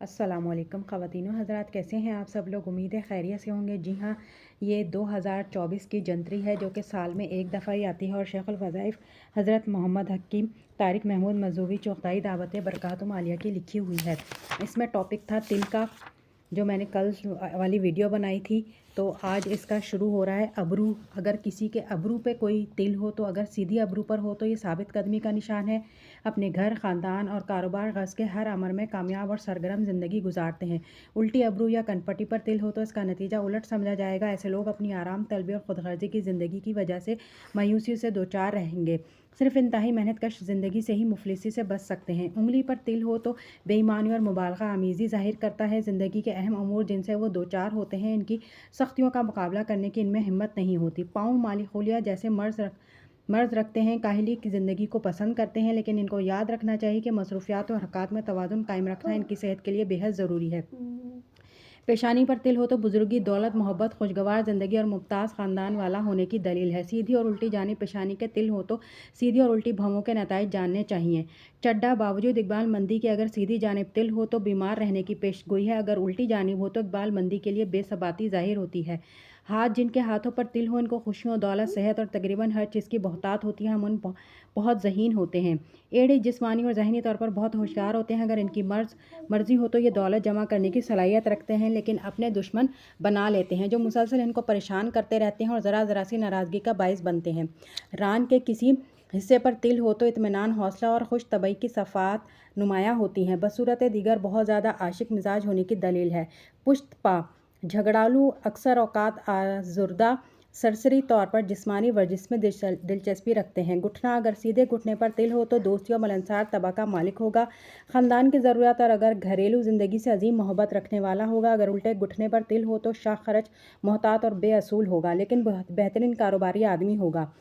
अस्सलाम वालेकुम ख़वातीनो हज़रात, कैसे हैं आप सब लोग। उम्मीद है खैरियत से होंगे। जी हाँ, ये 2024 की जंतरी है जो कि साल में एक दफ़ा ही आती है और शेखुल वज़ाइफ़ हज़रत मोहम्मद हकीम तारिक महमूद मज़ूवी चौखदाई दावत बरकातुहू आलिया की लिखी हुई है। इसमें टॉपिक था तिल का, जो मैंने कल वाली वीडियो बनाई थी। तो आज इसका शुरू हो रहा है अबरू। अगर किसी के अबरू पे कोई तिल हो तो अगर सीधी अबरू पर हो तो ये साबित कदमी का निशान है। अपने घर, ख़ानदान और कारोबार गज़ के हर अमर में कामयाब और सरगर्म ज़िंदगी गुजारते हैं। उल्टी अबरू या कनपटी पर तिल हो तो इसका नतीजा उलट समझा जाएगा। ऐसे लोग अपनी आराम तलबी और खुदगर्जी की ज़िंदगी की वजह से मायूसी से दो चार रहेंगे। सिर्फ इंतहाई मेहनत कश ज़िंदगी से ही मुफलिसी से बच सकते हैं। उंगली पर तिल हो तो बेईमानी और मुबालगा आमीज़ी ज़ाहिर करता है। ज़िंदगी के अहम अमूर जिनसे वो दो चार होते हैं, इनकी सख्तियों का मुकाबला करने की इनमें हिम्मत नहीं होती। पाँव माली खोलिया जैसे मर्ज रखते हैं, काहिली की ज़िंदगी को पसंद करते हैं, लेकिन इनको याद रखना चाहिए कि मसरूफ़ियात और हरकत में तवाज़ुन कायम रखना इनकी सेहत के लिए बेहद ज़रूरी है। पेशानी पर तिल हो तो बुजुर्गी, दौलत, मोहब्बत, खुशगवार ज़िंदगी और मुमताज़ ख़ानदान वाला होने की दलील है। सीधी और उल्टी जानिब पेशानी के तिल हो तो सीधी और उल्टी भवों के नताइज जानने चाहिए। चड्डा, बावजूद इकबाल मंदी के अगर सीधी जानिब तिल हो तो बीमार रहने की पेशगोई है। अगर उल्टी जानिब हो तो इकबाल मंदी के लिए बेसबाती ज़ाहिर होती है। हाथ, जिनके हाथों पर तिल हो, इनको खुशियों, दौलत, सेहत और तकरीबन हर चीज़ की बहुतात होती है। हम उन बहुत ज़हीन होते हैं। एड़े जिस्मानी और ज़हनी तौर पर बहुत होशियार होते हैं। अगर इनकी मर्ज़ी हो तो ये दौलत जमा करने की सलाहियत रखते हैं, लेकिन अपने दुश्मन बना लेते हैं जो मुसलसल इनको परेशान करते रहते हैं और ज़रा ज़रा सी नाराज़गी का बाइस बनते हैं। रान के किसी हिस्से पर तिल हो तो इत्मीनान, हौसला और खुश तबई की सफ़ात नुमायाँ होती हैं। बसूरत दीगर बहुत ज़्यादा आशिक मिजाज होने की दलील है। पुश्त पा झगड़ालू, अक्सर औकात आज़ुर्दा, सरसरी तौर पर जिस्मानी वर्जिश में दिलचस्पी रखते हैं। घुटना, अगर सीधे घुटने पर तिल हो तो दोस्ती और मिलनसार तबा का मालिक होगा, ख़ानदान की ज़रूरत और अगर घरेलू ज़िंदगी से अजीम मोहब्बत रखने वाला होगा। अगर उल्टे घुटने पर तिल हो तो शाह खर्च, मोहतात और बेअसूल होगा, लेकिन बेहतरीन कारोबारी आदमी होगा।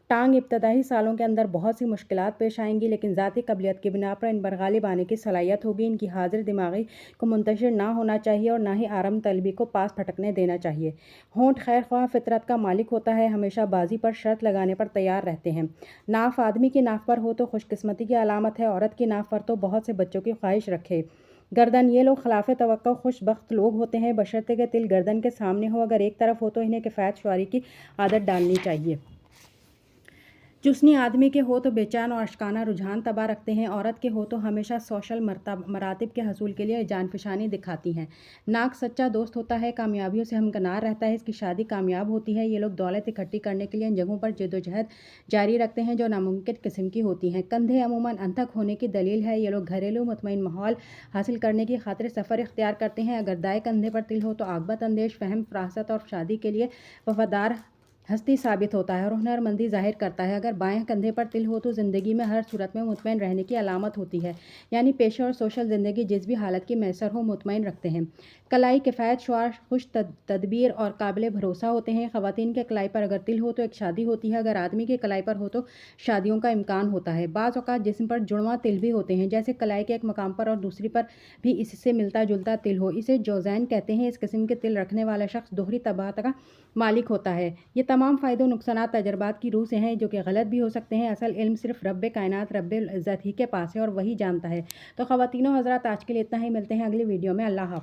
टांग, इब्तदाई सालों के अंदर बहुत सी मुश्किलात पेश आएंगी, लेकिन ज़ाती काबिलियत की बिना पर इन पर गालिब आने की सलाहियत होगी। इनकी हाजिर दिमागी को मुंतशिर ना होना चाहिए और ना ही आराम तलबी को पास फटकने देना चाहिए। होंठ खैर ख्वाह फितरत का मालिक होता है, हमेशा बाजी पर शर्त लगाने पर तैयार रहते हैं। नाफ, आदमी की नाफ पर हो तो खुशकिस्मती की अलामत है, औरत की नाफ पर तो बहुत से बच्चों की ख्वाहिश रखे। गर्दन, ये लोग खिलाफ तवक्को खुशबख्त लोग होते हैं, बशर्ते के तिल गर्दन के सामने हो। अगर एक तरफ हो तो इन्हें किफ़ायत शुआरी की आदत डालनी चाहिए। चुसनी, आदमी के हो तो बेचैन और अशकाना रुझान तबा रखते हैं, औरत के हो तो हमेशा सोशल मरातिब के हसूल के लिए जानफशानी दिखाती हैं। नाक, सच्चा दोस्त होता है, कामयाबियों से हमकनार रहता है, इसकी शादी कामयाब होती है। ये लोग दौलत इकट्ठी करने के लिए इन जगहों पर जद्दोजहद जारी रखते हैं जो नामुमकिन किस्म की होती हैं। कंधे अमूमन अनथक होने की दलील है। ये लोग घरेलू मुतमईन माहौल हासिल करने की खातिर सफ़र इख्तियार करते हैं। अगर दाएँ कंधे पर तिल हो तो आक़बत अंदेश, फ़हम, फरासत और शादी के लिए वफादार हस्ती साबित होता है और हुनरमंदी ज़ाहिर करता है। अगर बाएं कंधे पर तिल हो तो ज़िंदगी में हर सूरत में मुतमईन रहने की अलामत होती है, यानी पेशे और सोशल ज़िंदगी जिस भी हालत की मैसर हो मुतमईन रखते हैं। कलाई, किफ़ायत शुआर, खुश तदबीर और काबिल भरोसा होते हैं। ख़वातीन के कलाई पर अगर तिल हो तो एक शादी होती है, अगर आदमी के कलाई पर हो तो शादियों का इम्कान होता है। बाज़ औक़ात जिस्म पर जुड़वां तिल भी होते हैं, जैसे कलाई के एक मकाम पर और दूसरी पर भी इससे मिलता जुलता तिल हो, इसे जोज़ैन कहते हैं। इस किस्म के तिल रखने वाला शख्स दोहरी तबाक़त का मालिक होता है। ये तमाम फ़ायदे नुकसानात तजर्बात की रूह से हैं जो कि गलत भी हो सकते हैं। असल इल्म सिर्फ रब्बे कायनात, रब्बुल इज़्ज़त ही के पास है और वही जानता है। तो ख़वातीनो हज़रात, आज के लिए इतना ही। मिलते हैं अगली वीडियो में। अल्लाह हाफ़िज़।